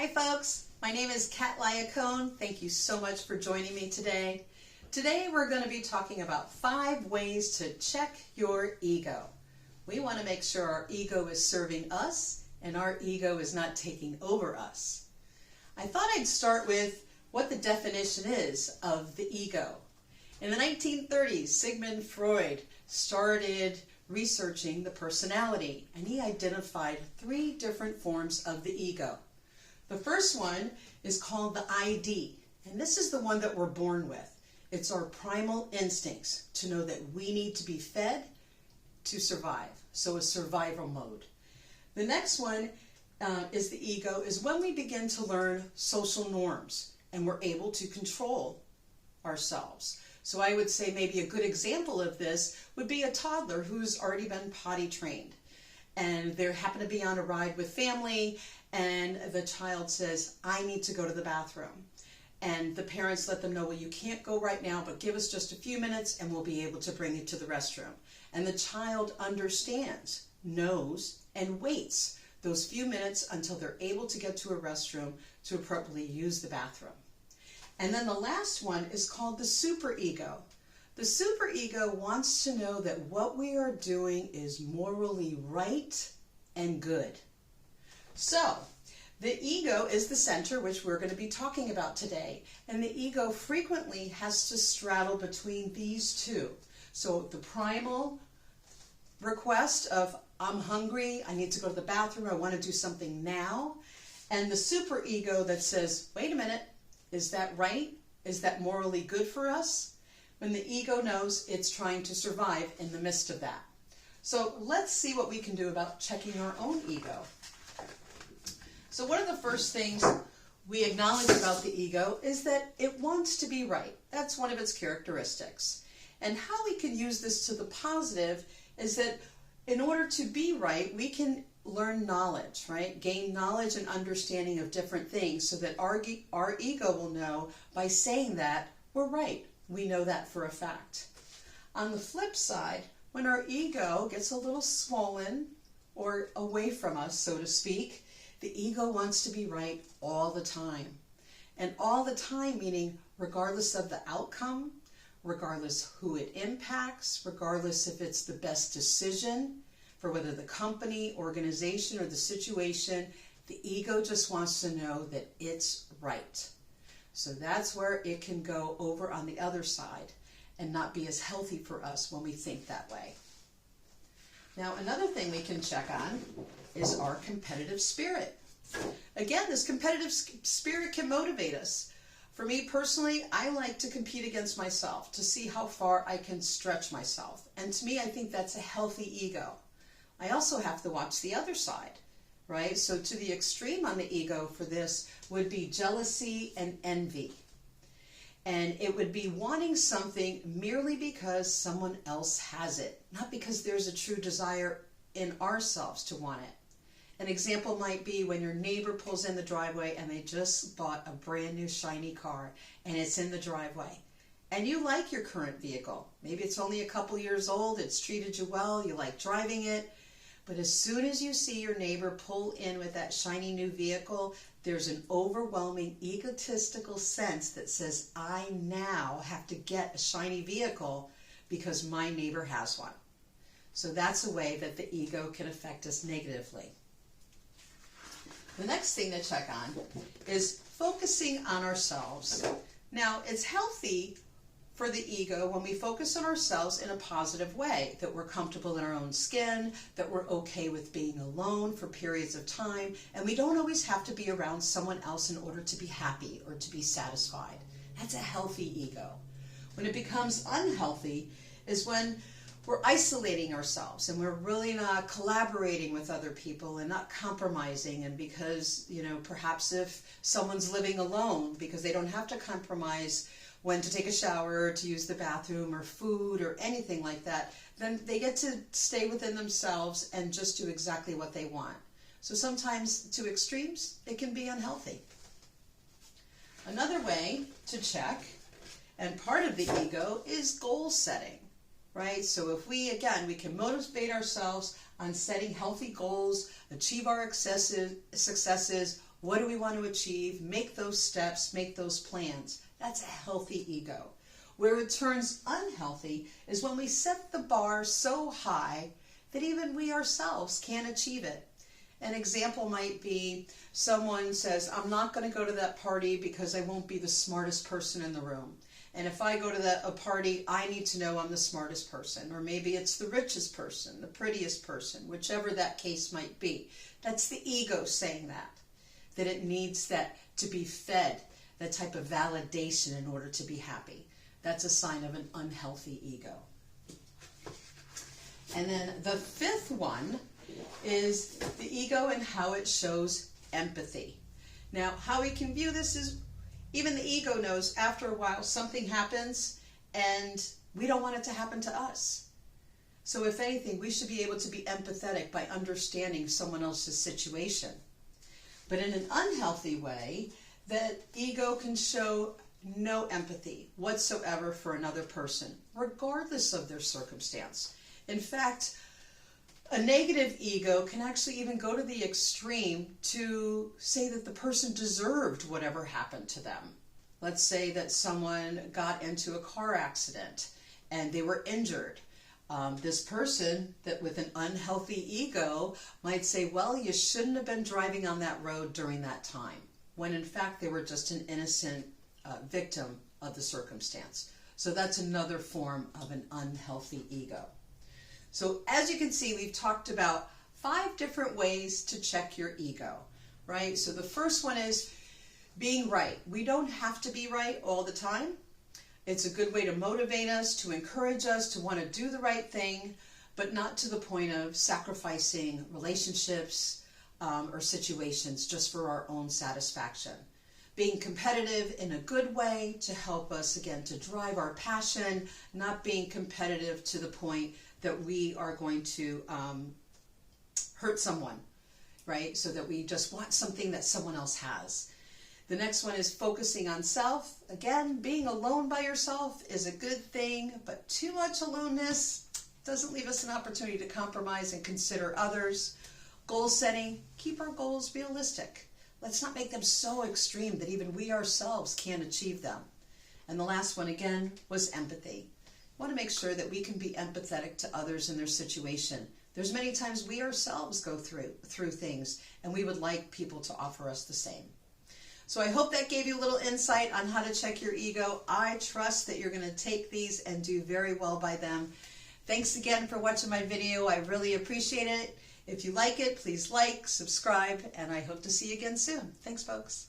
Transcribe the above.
Hi folks, my name is Kat Liacone. Thank you so much for joining me today. Today we're going to be talking about 5 ways to check your ego. We want to make sure our ego is serving us and our ego is not taking over us. I thought I'd start with what the definition is of the ego. In the 1930s, Sigmund Freud started researching the personality, and he identified 3 different forms of the ego. The first one is called the ID, and this is the one that we're born with. It's our primal instincts to know that we need to be fed to survive, so a survival mode. The next one is the ego, is when we begin to learn social norms and we're able to control ourselves. So I would say maybe a good example of this would be a toddler who's already been potty trained, and they happen to be on a ride with family, and the child says, I need to go to the bathroom. And the parents let them know, well, you can't go right now, but give us just a few minutes and we'll be able to bring you to the restroom. And the child understands, knows, and waits those few minutes until they're able to get to a restroom to appropriately use the bathroom. And then the last one is called the superego. The superego wants to know that what we are doing is morally right and good. So, the ego is the center, which we're going to be talking about today. And the ego frequently has to straddle between these two. So, the primal request of, I'm hungry, I need to go to the bathroom, I want to do something now. And the superego that says, wait a minute, is that right? Is that morally good for us? When the ego knows it's trying to survive in the midst of that. So let's see what we can do about checking our own ego. So one of the first things we acknowledge about the ego is that it wants to be right. That's one of its characteristics. And how we can use this to the positive is that in order to be right, we can learn knowledge, right? Gain knowledge and understanding of different things so that our ego will know by saying that we're right. We know that for a fact. On the flip side, when our ego gets a little swollen or away from us, so to speak, the ego wants to be right all the time. And all the time meaning regardless of the outcome, regardless who it impacts, regardless if it's the best decision for whether the company, organization, or the situation, the ego just wants to know that it's right. So that's where it can go over on the other side and not be as healthy for us when we think that way. Now, another thing we can check on is our competitive spirit. Again, this competitive spirit can motivate us. For me personally, I like to compete against myself to see how far I can stretch myself. And to me, I think that's a healthy ego. I also have to watch the other side, right? So to the extreme on the ego for this would be jealousy and envy. And it would be wanting something merely because someone else has it, not because there's a true desire in ourselves to want it. An example might be when your neighbor pulls in the driveway and they just bought a brand new shiny car and it's in the driveway. And you like your current vehicle. Maybe it's only a couple years old, it's treated you well, you like driving it. But as soon as you see your neighbor pull in with that shiny new vehicle, there's an overwhelming egotistical sense that says, I now have to get a shiny vehicle because my neighbor has one. So that's a way that the ego can affect us negatively. The next thing to check on is focusing on ourselves. Now, it's healthy for the ego when we focus on ourselves in a positive way, that we're comfortable in our own skin, that we're okay with being alone for periods of time, and we don't always have to be around someone else in order to be happy or to be satisfied. That's a healthy ego. When it becomes unhealthy is when we're isolating ourselves and we're really not collaborating with other people and not compromising, and because, perhaps if someone's living alone because they don't have to compromise when to take a shower, to use the bathroom or food or anything like that, then they get to stay within themselves and just do exactly what they want. So sometimes to extremes, it can be unhealthy. Another way to check, and part of the ego, is goal setting. Right? So if we can motivate ourselves on setting healthy goals, achieve our successes What do we want to achieve? Make those steps, make those plans. That's a healthy ego. Where it turns unhealthy is when we set the bar so high that even we ourselves can't achieve it. An example might be someone says, I'm not going to go to that party because I won't be the smartest person in the room. And if I go to a party, I need to know I'm the smartest person. Or maybe it's the richest person, the prettiest person, whichever that case might be. That's the ego saying that it needs that to be fed, that type of validation in order to be happy. That's a sign of an unhealthy ego. And then the fifth one is the ego and how it shows empathy. Now, how we can view this is even the ego knows after a while something happens and we don't want it to happen to us. So if anything, we should be able to be empathetic by understanding someone else's situation. But in an unhealthy way, that ego can show no empathy whatsoever for another person, regardless of their circumstance. In fact, a negative ego can actually even go to the extreme to say that the person deserved whatever happened to them. Let's say that someone got into a car accident and they were injured. This person that with an unhealthy ego might say, well, you shouldn't have been driving on that road during that time, when in fact they were just an innocent victim of the circumstance. So that's another form of an unhealthy ego. So as you can see, we've talked about 5 different ways to check your ego, right? So the first one is being right. We don't have to be right all the time. It's a good way to motivate us, to encourage us to want to do the right thing, but not to the point of sacrificing relationships or situations just for our own satisfaction. Being competitive in a good way to help us, again, to drive our passion, not being competitive to the point that we are going to hurt someone, right? So that we just want something that someone else has. The next one is focusing on self. Again, being alone by yourself is a good thing, but too much aloneness doesn't leave us an opportunity to compromise and consider others. Goal setting, keep our goals realistic. Let's not make them so extreme that even we ourselves can't achieve them. And the last one, again, was empathy. We want to make sure that we can be empathetic to others in their situation. There's many times we ourselves go through things, and we would like people to offer us the same. So I hope that gave you a little insight on how to check your ego. I trust that you're going to take these and do very well by them. Thanks again for watching my video. I really appreciate it. If you like it, please like, subscribe, and I hope to see you again soon. Thanks, folks.